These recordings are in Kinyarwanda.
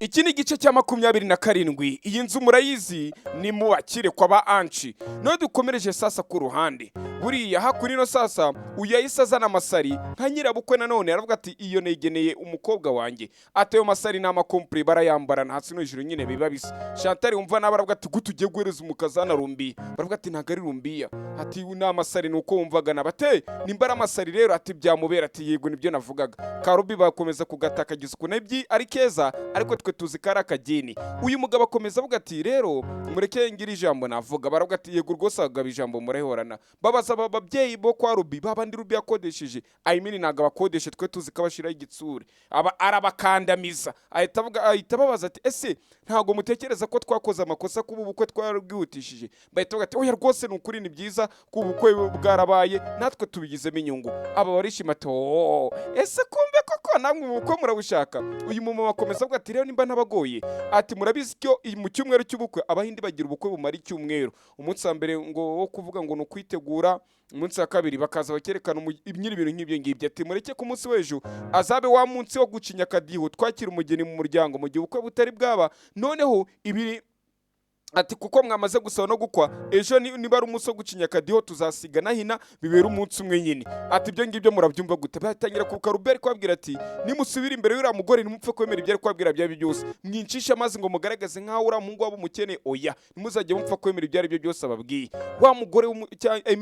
Iki ni igice cya 27. Iyi nzu murayizi ni mu bakire kwa ba anci. No dukomereje sasa ku ruhande. Buriya hakuri no sasa uyahise azana amasari nka nyirabukwe nanone aravuga ati iyo negeneye umukobwa wanjye. Ateyo masari n'ama compre barayambara hasi no hejuru nyine biba bisa. Chantal umva nabaravuga ati gutugiye guhereza umukazana rumbi. Baravuga ati ntago ari rumbiya. Ati n'amasari nuko wumvaga nabate nimbara amasari rero ati byamubera ati yego nibyo navugaga. Karubi bakomeza kugatakagiza kunebyi ari keza ariko twe tuzi kara kagini. Uyu mugabo akomeza avuga ati rero mureke ngira ijambo navuga. Baravuga ati yego rwose agaba ijambo murehorana. Babaza ababyeyi bo kwa Rubi babandi Rubi yakodesheje naga bakodeshe twe tuzi kabashira igitsure aba arabakandamiza ahita babaza ati ese ntago mutekereza ko twakoze amakosa kubu bukwe twarabwihutishije. Bahita bavuga ati oya rwose nukuri ni byiza kubukwe bwarabaye natwe tubigizemo inyungu. Aba barishima to ese kumbe koko namwe ubukwe murabushaka. Uyu mumama akomeza avuga ati rero nimba ntabagoye ati murabizi cyo mu cyumweru cy'ubukwe abahindi bagira ubukwe bumara icyumweru. Umunsi wa mbere ngo wo kuvuga ngo nukwitegura, umunsi wa kabiri bakaza bakerekana nyiri ibintu nk'ibyo ngibyo. Ati mureke ku munsi w'ejo azabe wa munsi wo gucinya akadiho twakira umugeni mu muryango mu gihe ubukwe butari bwaba. Noneho ibi ati kuko mwamaze gusaba no gukwa ejo niba ari umunsi wo gucinya akadiho tuzasiga nahina bibera umunsi umwe nyine. Ati ibyo ngibyo murabyumva gute? Batangira ku Karuberi kwabwira ati nimusubira imbere y'ura mugore nimupfe kwemera ibyo ari kwabwira bya byose mwincisha amazi ngo mugaragaze nkaho ura muhungu wabo mukene. Oya nimuzajye mupfa kwemera ibyo ari byo byose ababwiye. Wa mugore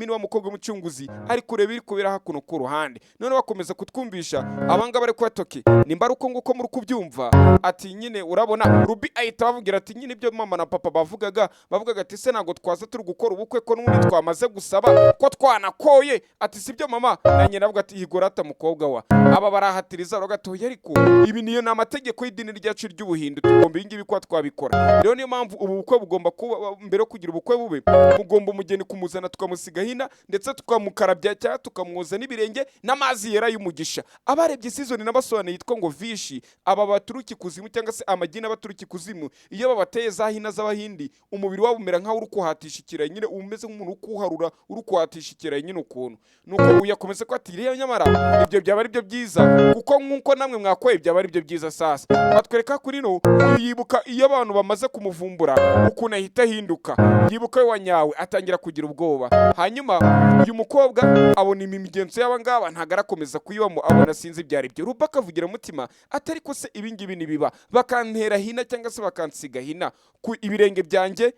wa mukobwa w'umucunguzi ari kureba iri kubera hakuno ku ruhande. None bakomeza kutwumvisha abanga bari kwatoke nimba ari uko nguko muri kubyumva. Ati nyine urabona Rubi ahita bavugira ati nyine ibyo mama na papa bavugaga ati se nago twaza turi gukora ubukwe ko n'undi twamaze gusaba ko twanakoye. Ati sibyo mama nanye navuga ati higorata mukobwa wa. Aba barahatiriza bagatoye ariko ibi niyo n'amategeko y'idini ryacu ry'ubuhindu tugomba ingibi kwa twabikora. Rero niyo mpamvu ubu bukwe bugomba kuba mbere yo kugira ubukwe bube mugomba umugeni kumuzana tukamusiga hina ndetse tukamukarabya cyangwa tukamwoza n'ibirenge n'amazi yera y'umugisha. Abarebye season n'abasobanura yitwa ngo vishi aba baturuki kuzimu cyangwa se amagina baturuki kuzimu iyo babateye za hina z'abahindi umubiri wabo umera nkaho uri kuhatisha ikirayi nyine umeze nk'umuntu ukuharura uri kuhatisha ikirayi nyine ukuntu nuko uyakomeza ko ati rero nyamara ibyo byaba ari byo byiza kuko nkuko namwe mwakoye byaba ari byo byiza. Sasa batwereka kuri no yibuka iyo abantu bamaze kumuvumbura ukuntu ahita hinduka yibuka we wanyawe atangira kugira ubwoba. Hanyuma uyu mukobwa abona imigenzo y'abangaba ntagarakomeza kuyibamo abona sinzi byari byo. Ruba akavugira mutima atari ko se ibingibi nibiba bakantera hina cyangwa se bakansiga hina ku ibirenge byanjye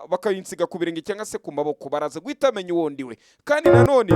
bakayinsiga ku birenge cyangwa se ku maboko baraza guhitamenya uwondiwe. Kandi nanone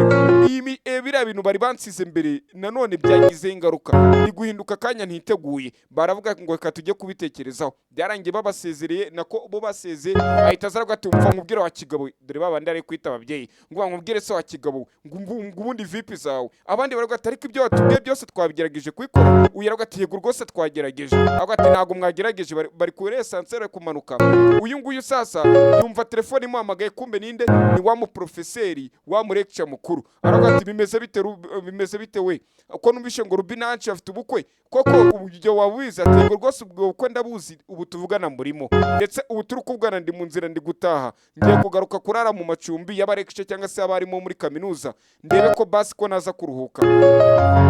biriya bintu bari bansize mbere nanone byagize ingaruka ni guhinduka kanya ntiteguye. Baravuga ngo reka tujye kubitekerezaho. Byarangiye babasezereye nako bo baseze ahita azaravuga ati umva nkubwire wa kigabo dore babandi ari kwita ababyeyi ngo nkubwire se wa kigabo ngo ubundi vipi zawe. Abandi baravuga ati ariko ibyo watubwiye byose twabigerageje kubikora. Uyaravuga ati yego rwose twagerageje. Avuga ati ntago mwagerageje bari kuri esansere kumanuka. Uyu nguyu sasa yumva telefone imuhamagaye kumbe ninde ni wa mu professeri wa mu lecture mukuru. Aravuga ati bimeze bite we uko numvishe ngo Rubi nanci afite ubukwe koko ubyo wabubizi. Ati yego rwose ubwo bukwe ndabuzi ubu tuvugana murimo ndetse ubu turi kuvugana ndi mu nzira ndi gutaha ngiye kugaruka kurara mu macumbi y'abalecture cyangwa se abarimo muri kaminuza ndebe ko basi ko naza kuruhuka.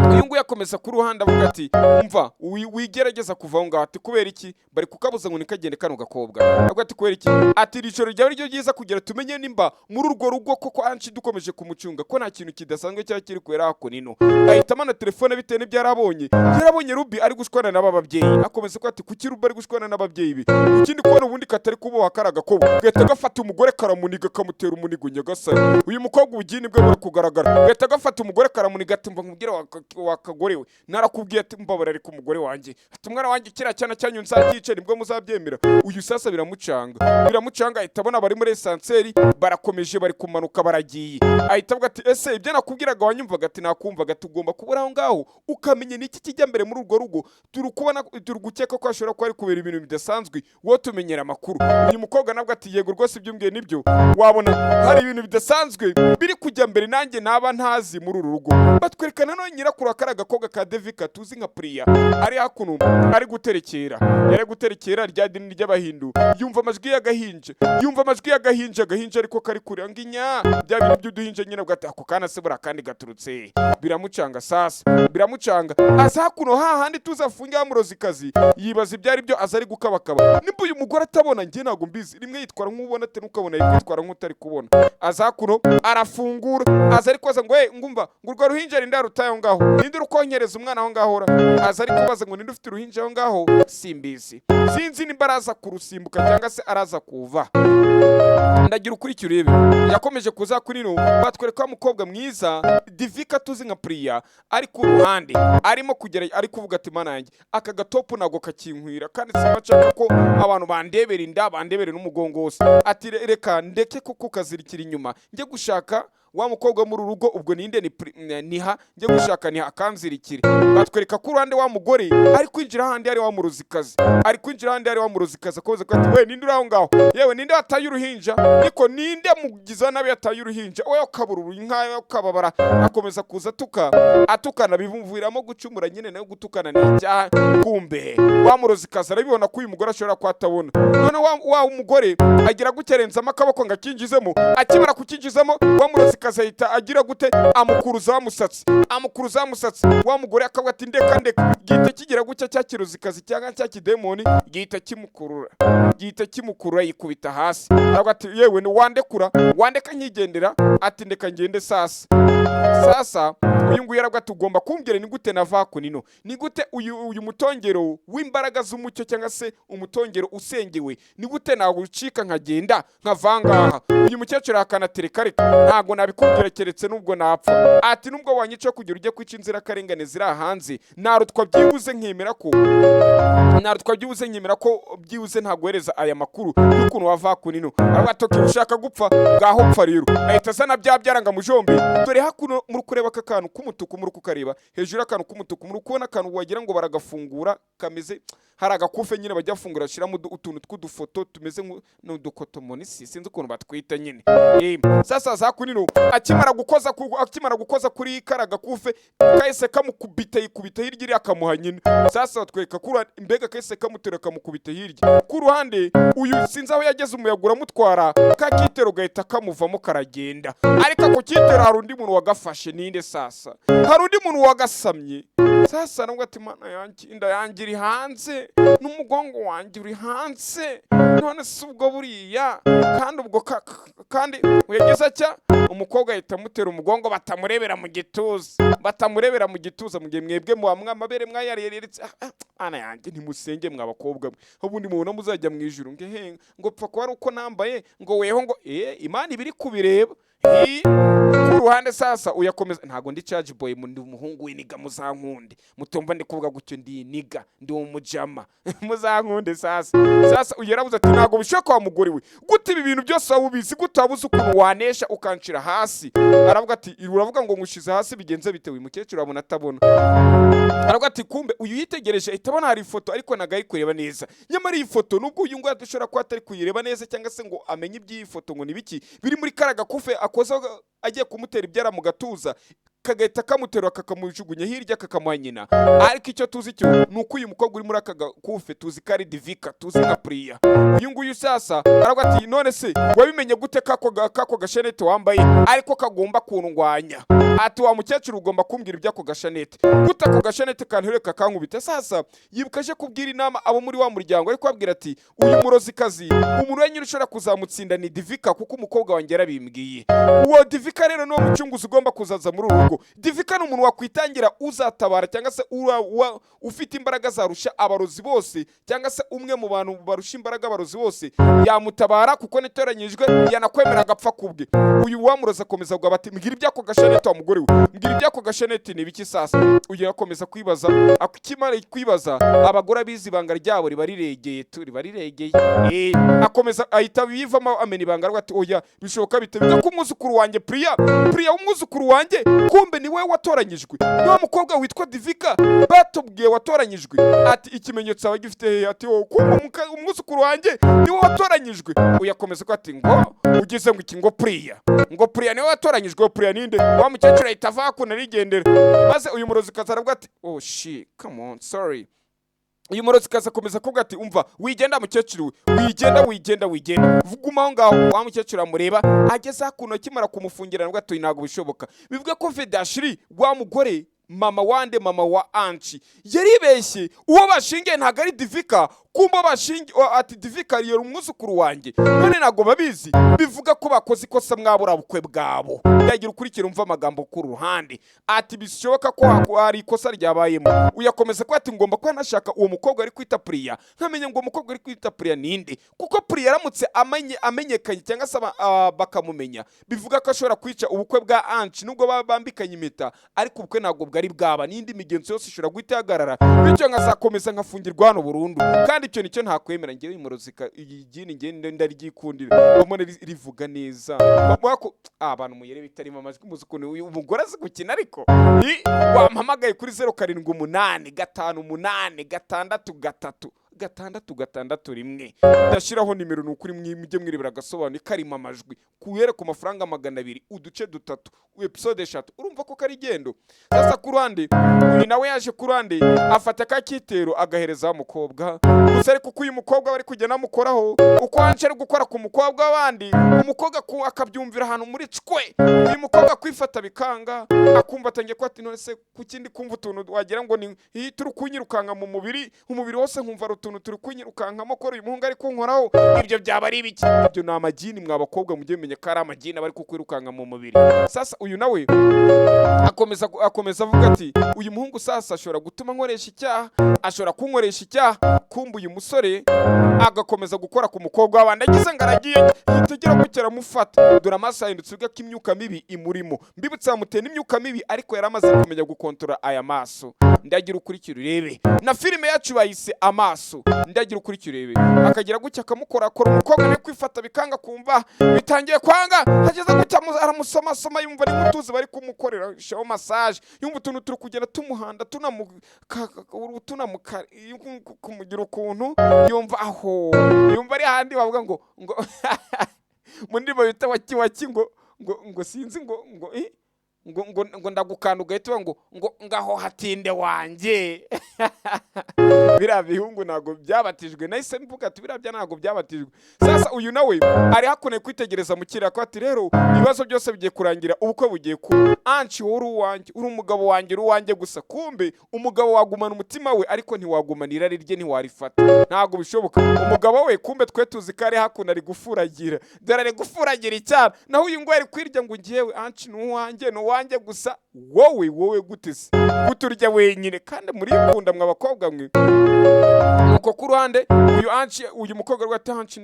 Uyu nguyu yakomeza ku ruhande avuga ati umva wigerageza kuva aho ngaho. Ati kubera iki bari kukabuza ngo nikagende kano gakobwa. Avuga ati kubera iki? Ati ijoro ryari ryo ryiza kugira tumenye nimba muri urwo rugo koko anci dukomeje kumucunga ko nta kintu kidasanzwe cyari kiri kwera hako nino. Ahita amana telefone bitewe n'ibyo yarabonye Rubi ari gushwana n'aba babyeyi. Akomeza ko ati kuki Rubi ari gushwana n'ababyeyi be ikindi kubona ubundi katari kuboha karaga ko gahita gafata umugore karamuniga kamutera umunigo nyagasani. Uyu mukobwa ubugini bwe buri kugaragara gahita gafata umugore karamuniga ati mva nkubwire wakagore we narakubwiye ati mbabara ari ku mugore wanjye. Ati umwana wanjye kira cyana cyanyu nzakice nibwo muzabyemera. Uyu sasa biramucanga ahita abona bari muri esanseri barakomeje bari kumanuka baragiye. Ahita avuga ati ese ibyo nakubwiraga wanyumvaga? Ati nakumvaga tugomba kubura aho ngaho ukamenya niki kijya mbere muri urwo rugo turi gukeka ko ashobora kuba ari kubera ibintu bidasanzwe wo tumenyera amakuru. Uyu mukobwa nabwo ati yego rwose ibyo mbwiye nibyo wabona hari ibintu bidasanzwe biri kujya mbere nanjye naba ntazi muri uru rugo. Batwerekana no nyirakuru akaraga koga ka Devika tuzi nka Priya ari hakuno ari guterekera rya dini ry'abahindu yumva amajwi y'agahinda agahinja, yumva amajwi y'agahinja, agahinja ariko kari kure nginya bya bintu by'uduhinja nyine bwate ako kana se bura kandi gaturutse biramucanga sasa biramucanga aza kuno hahandi tuzafunga amurozikazi yibaza ibyari byo azari gukabakaba nimba uyu mugore atabona nge nago mbizi rimwe yitwara nk'ubona te nukabona yitwara nk'utari kubona aza kuno arafungura azari koza ngo ngumva ngo urwo ruhinja rinda rutayo ngaho ninde rukonkereza umwana aho ngaho azari kubaza ngo ninde ufite uruhinja aho ngaho simbizi sinzi nimba araza kurusimbuka cyangwa se araza kuva ndagira ukurikira urebe yakomeje kuza kuri no batwereka umukobwa mwiza divika tuzi nka priya ari ku ruhande arimo kugera ari kuvuga ati mana yanjye aka gatopu nago kakinkwira kandi sinashaka ko abantu bandebera inda bandebere n'umugongo wose ati reka ndeke kuko kazirikira inyuma nge gushaka wa mukobwa muri urugo ubwo ninde niha nge gushaka niha akanzirikire batwereka ku ruhande wa mugore ari kwinjira handi ari wa muruzikazi ari kwinjira handi ari wa muruzikazi akoze ko ati we ninde uraho ngaho yewe ninde wataye uruhinja niko ninde mugiza nabi yataye uruhinja we ukabururu inka ukababara akomeza kuza atukana bivumviramo gucumura nyine nayo gutukana n'icyaha kumbe wa muruzikazi arabibona ko uyu mugore ashobora kwatabona none wa umugore agira gukerenzamo akaboko ngakinjizemo akimara kukinjizamo wa muruzikazi kazahita agira gute amukuruza musatsi wa mugore akavuga ati ndeka gihita kigira gucya cyakiruzikazi cyangwa cya kidemoni gihita kimukurura yikubita hasi aravuga ati yewe ni wandeka nkigendera ati ndeka ngende sasa uyu nguyu aravuga ati ugomba kumbwira ni gute nava kunino ni gute uyu mutongero w'imbaraga z'umucyo cyangwa se umutongero usengewe ni gute nawucika nkagenda nkavangaha uyu mukecuru akanatereka ntago nabikubwira keretse nubwo napfa ati nubwo wanyica kugira ujye kwica inzira karengane ziri hanze narutwa byibuze nkemera ko byibuze ntaguhereza aya makuru y'ukuntu wava kunino arabatoke ushaka gupfa ngaho pfa rero ahita azana byaranga mujombe dore hakuno muri kureba akantu k'umutuku muri kukareba hejuru akantu k'umutuku muri kubona akantu wagira ngo baragafungura kameze hari agakufe nyine bajya fungura shiramo utuntu tw'udufoto tumeze n'udukotomoni sinzi ukuntu batwita nyine sasa za kunino akimara gukoza kuri karaga kufe kahise kamukubita yikubita hirya iri akamuha nyine sasa batwereka kuri imbega kahise kamutera kamukubita hirya ku ruhande uyu sinzi aho yageze umuyaga uramutwara kakitero gahita kamuvamo karagenda ariko ako kitero hari undi muntu wagafashe ninde sasa hari undi muntu wagasamye sasa nabwo ati mana yanjye inda yanjye iri hanze n'umugongo wanjye uri hanze none si ubwo buriya kandi uyageza cya umukobwa ahita amutera umugongo batamurebera mu gituza mu gihe mwebwe amabere mwayareretse ana yanjye ntimusenge mw'abakobwa mwe ubundi mubona muzajya mu ijuru ngo pfa kuba ari uko nambaye ngo weho ngo imana ibiri kubireba ku ruhande sasa uyakomeza ntago ndi charge boy ndi umuhungu w'iniga muzankunde mutumva ndi kuvuga gutyo ndi niga ndi umujama muzankunde sasa uyerabuza ati ntago bishaka wa mugore we gute ibi bintu byose wabubizi gutabuza ukuntu wanesha ukanshira hasi aravuga ati uravuga ngo ngushize hasi bigenze bitewe mukecuru abona atabona aravuga ati kumbe uyu yitegereje itabona hari ifoto ariko nagayi kureba neza nyamara iyi foto nubwo uyu ngo adashobora kuba atari kuyireba neza cyangwa se ngo amenye iby'iyi foto ngo nibiki biri muri karaga kufe akoza agiye kumutera ibyara mu gatuza kagahita kamutera kakamujugunya hirya kakamuha nyina ariko icyo tuzi cyo nuko uyu mukobwa uri muri aka kufe tuzi ko ari divika tuzi nka priya uyu nguyu sasa aravuga ati none se wabimenye gute kako gashanete wambaye ariko kagomba kundwanya ati wa mukecuru ugomba kumbwira ibyako gashanete gute ako gashanete kantereka kankubita sasa yibukaje kubwira inama abo muri wa muryango ariko abwira ati uyu murozikazi umuntu wenyine ushobora kuzamutsinda ni divika kuko umukobwa wanjye yarabimbwiye uwo divika rero no mucunguzi ugomba kuzaza muri urugo divika ni umuntu wakwitangira uzatabara cyangwa se ufite imbaraga zarusha abarozi bose cyangwa se umwe mu bantu barusha imbaraga abarozi bose yamutabara kuko netoranyijwe yanakwemera agapfa kubwe uyu wamuroza akomeza kuvuga bati mbwira ibyako gashanete wa mugore we mbwira ibyako gashanete ni biki sasa uyu yakomeza kwibaza akimara kwibaza abagore abizi ibanga ryabo ribarirengeye akomeza ahita bivamo amena ibanga ati oya bishoboka bitewe ko umwuzukuru wanjye priya umwuzukuru wanjye kumbe ni we watoranyijwe niwa mukobwa witwa divika batubwiye watoranyijwe ati ikimenyetso aba gifite ati kumbe umwuzukuru wanjye ni we watoranyijwe uyakomeza ko ati ngo ugize ngo iki ngo priya niwe watoranyijwe priya ninde wa mukecuru ahita ava hakuno arigendera maze uyu murozi kazaravuga ati oh shit come on sorry uyu murozi kaza akomeza kuvuga ati umva wigenda mukecuru wigenda vuguma aho ngaho. Wa mukecuru amureba ageze hakuno kimara kumufungirana ngo ati ntabwo bishoboka. Bivuga ko Vedashiri wa mugore mama wa Anchi yaribeshye, uwo bashingiye ntago ari Divika, kumba bashingiye ati Divika yari umwuzukuru wanjye, none ntago babizi. Bivuga ko bakoze ikosa mwabura bukwe bwabo. Ndagira ukurikira umva amagambo ku ruhande ati bishoboka ko hari ikosa ryabayemo. Uyakomeza ko ati ngomba ko nashaka uwo mukobwa ari kwita Priya, nkamenye ngo umukobwa ari kwita Priya ninde, kuko Priya yaramutse amenyekanye cyangwa se bakamumenya, bivuga ko ashobora kwica ubukwe bwa Anchi nubwo bambikanye impeta, ariko ubukwe ntabwo bwari bwaba, n'indi migenzo yose ishobora guhita ihagarara, bityo nkazakomeza nkafungirwa hano burundu. Kandi icyo nicyo ntakwemera ngewe imurozika igini ngende ndaryikundira bamone rivuga neza bako abantu muyere bitarimo amajwi muzukuni uyu mugore azi gukina. Ariko wampamagaye kuri 0788636361 ndashyiraho nimero nukuri mujye mwirebera Agasobanuye karimo amajwi kuhere ku mafaranga 200 uduce dutatu episode 3. urumva ko kari gendo. Sasa ku ruhande uyu nawe yaje ku ruhande afata ka kitero agahereza umukobwa, gusa ariko kuko uyu mukobwa bari kugenda mukoraho uko Anchi ari gukora ku mukobwa w'abandi, umukobwa ko akabyumvira ahantu muri cwe, uyu mukobwa kwifata bikanga akumva atangiye ko ati none se kukindi kumva utuntu wagira ngo ni turi kunyirukanka mu umubiri wose nkumva utuntu turi kunyirukankamo ko uyu muhungu ari kunkoraho. Ibyo byaba ari ibiki? Ibyo ni amagini mw'abakobwa mujye menya ko ari amagini bari kukwirukanka mu mubiri. Sasa uyu nawe akomeza avuga ati uyu muhungu sasa ashobora gutuma nkoresha icyaha, ashobora kunkoresha icyaha. Kumva uyu musore agakomeza gukora ku mukobwa w'abandi, agize ngo aragiye yitegira ko kiramufata. Dore amaso ahindutse ubwo ko imyuka mibi imurimo, mbibutse yamuteye n'imyuka mibi, ariko yari amaze kumenya gukontora aya maso. Ndagira ukurikira urebe na filime yacu bayise Amasoh, ndagira ukurikira urebe akagira gutya akamukora umukobwa ari kwifata bikanga, kumva bitangiye kwanga, hageze gutya aramusoma yumva ari mutuzi bari kumukorera shaho massage, yumva utuntu turi kugenda tumuhanda kumugira ukuntu yumva aho, yumva ari handi bavuga ngo mu ndimo bita waki ngo sinzi ngo ndagukanda ugahita ngo ngaho hatinde wanjye. Biriya bihungu ntabwo byabatijwe, nahise mvuga ati biriya ntabwo byabatijwe. Sasa uyu nawe ari hakuneye kwitegereza mu kirako ati rero ibibazo byose bigiye kurangira, ubukwe bugiye kuba. Anchi wowe uri uwanjye, uri umugabo wanjye, uri uwanjye gusa. Kumbe umugabo wagumana umutima we ariko ntiwagumana irari rye, ntiwarifata, ntabwo bishoboka. Umugabo we kumbe twe tuzi ko ari hakuno ari gufuragira, dore ari gufuragira icyana, naho uyu ngo ari kwirya ngo ngewe Anchi ni uwanjye gusa. Wowe gutese guturya wenyine kandi muri kunda mw'abakobwa mwe. Nuko ku ruhande uyu mukobwa rwati Anchi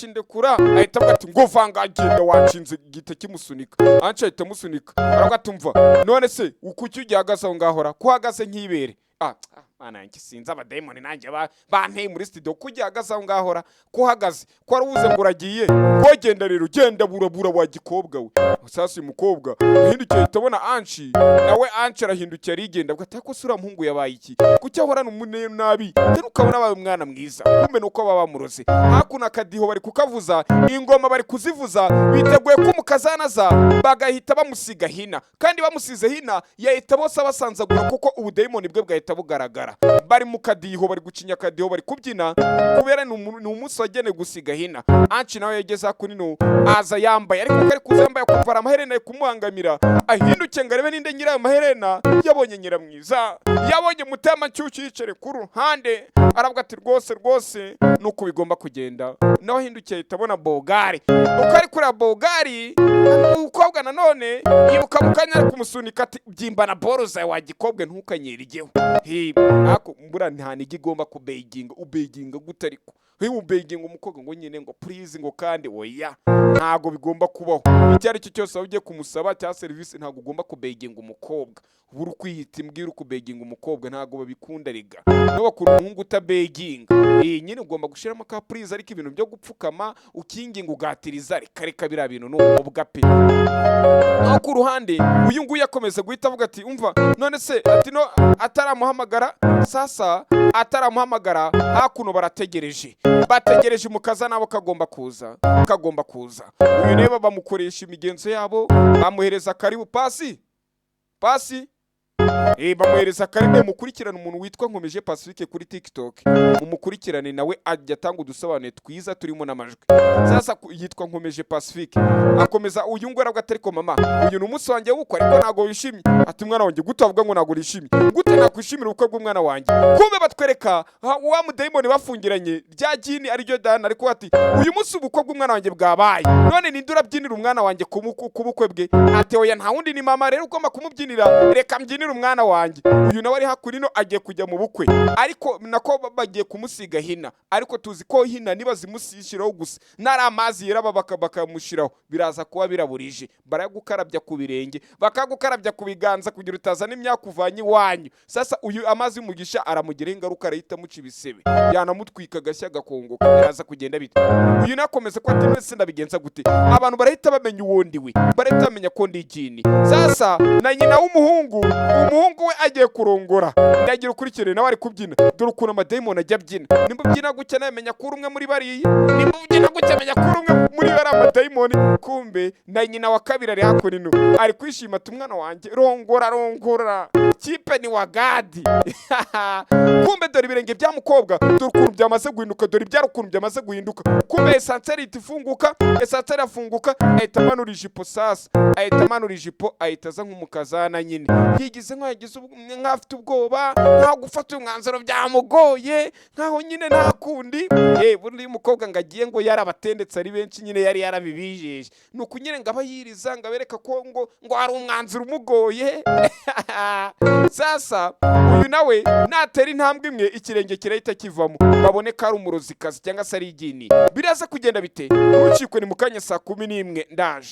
ndekura ahita avuga ati ngo vanga agenda wanshinze gite kimusunika. Anchi ahita musunika aragatumva none se ukuki ugihagaze aho ngahora kuhagaze nk'ibere. Mana yanjye sinzi abademoni nanjye banteye muri studio kugihagaze aho ngahora kuhagaze ko arubuze ngo uragiye kogenda rero genda burabura wa gikobwa we. Sasa uyu mukobwa ahindukiye tabona Anchi, nawe Anchi arahindukiye arigenda avuga ati ko sura muhungu yabaye iki kucyo ahorana umuneye nabi rero ukabona abaye umwana mwiza. Kumbe nuko baba bamuroze hakuna akadiho bari kukavuza, ingoma bari kuzivuza, biteguye ko umukazanaza bagahita bamusiga hina, kandi bamusize hina yahita bose abasanzagura kuko ubudemoni bwe bwahita bugaragara. Bari mu kadiho bari gucinya akadiho bari kubyina kubera ni umunsi wagenewe gusiga hina. Anchi nawe yageze hakuno aza yambaye, ariko kari kuzambaye kumvara amaherena yo kumuhangamira, ahinduke ngo arebe ninde nyira amaherena. Yabonye nyiramwiza, yabonye mutama nshyushyu yicare ku ruhande, aravuga ati rwose nuko bigomba kugenda. Nawe ahindukiye ahita abona Bogari, uko ari kuri Bogari umukobwa nanone yibuka mukanya ari kumusunika ati byimbana boro zawe wa gikobwe ntukanyirigeho. Ako mbura nta nigi igomba ubeginga gutariko ubeginga umukobwa ngo nyine ngo please ngo kandi oya, ntago bigomba kubaho. Icyo ari cyo cyose ugiye kumusaba cya service ntago ugomba kubeginga umukobwa, buri kwihita imbwira kubeginga umukobwa ntago babikunda riga. No bakuru umuhungu utabeginga nyine ugomba gushiramo ka please, ariko ibintu byo gupfukama ukinginga ugatiriza reka bira bintu n'ubwa pe. No ku ruhande uyu nguyu yakomeza guhita avuga ati umva none se ati no ataramuhamagara. Sasa ataramuhamagara hakuno bategereje umukaza nabo kagomba kuza. Uyu reba bamukoresha imigenzo yabo, bamuhereza karibu pasi bamuhereza karine mukurikirana umuntu witwa Nkomeje Pacifique kuri TikTok, mumukurikirane nawe ajya atanga udusobanuye twiza turimo n'amajwi. Sasa yitwa Nkomeje Pacifique, akomeza uyu ngwara bwa ariko mama uyu n'umunsi wanjye w'uko ariko ntago wishimye. Ati mwana wanjye gute avuga ngo ntago wishimye, gute nakwishimira ubukwe bw'umwana wanjye? Kumbe batwereka wa mudayimoni bafungiranye rya jini ariryo Dana, ariko ati uyu munsi ubukwe bw'umwana wanjye bwabaye, none ninde urabyinira umwana wanjye ku bukwe bwe? Ati oya nta wundi ni mama, rero ugomba kumubyinira, reka mbyinire umwana wanjye. Uyu nawe ari hakurino agiye kujya mu bukwe, ariko nako bagiye kumusiga hina, ariko tuzi ko hina niba zimusishiraho gusa nari amazi yera bakamushiraho biraza kuba biraburije, baragukarabya ku birenge bakagukarabya ku biganza kugira utazana imyaka uvanye iwanyu. Sasa uyu amazi y'umugisha aramugiraho ingaruka, arahita amuca ibisebe, yanamutwika Gashya gakongoka, biraza kugenda bite? Uyu nakomeza ko ati mwese ndabigenza gute? Abantu barahita bamenya uwo ndiwe, barahita bamenya ko ndi jini. Sasa na nyina w'umuhungu, umuhungu we agiye kurongora, ndagira ukurikire nawe ari kubyina. Dore ukuntu amadayimoni ajya abyina, nimba ubyina gutya namenya ko uri umwe muri bariya, nimba ubyina gutya amenya ko uri umwe muri bariya amadayimoni. Kumbe na nyina wa kabiri ari hakurino ari kwishima, ati umwana wanjye rongora kipe ni wa Gadi. Kumbe dore ibirenge bya mukobwa, dore ukuntu byamaze guhinduka, dore ibyara ukuntu byamaze guhinduka. Kumbe esanseri itifunguka, esanseri afunguka, ahita amanura ijipo. Sasa ahita amanura ijipo, ahita aza nk'umukazana nyine, yigize nk'afite ubwoba, nkaho gufata umwanzuro byamugoye, nkaho nyine nta kundi. Bundi umukobwa ngo agiye ngo yarabatendetse ari benshi nyine, yari yarabibijeje, nuko nyine ngo abayiriza ngo abereka ko ngo hari umwanzuro umugoye. Sasa uyu nawe natera intambwe imwe ikirenge kirahita kivamo, babone ko ari umurozikazi cyangwa se ari igini. Biraza kugenda bite? Ntucikwe, ni mu kanya saa 11 ndaje.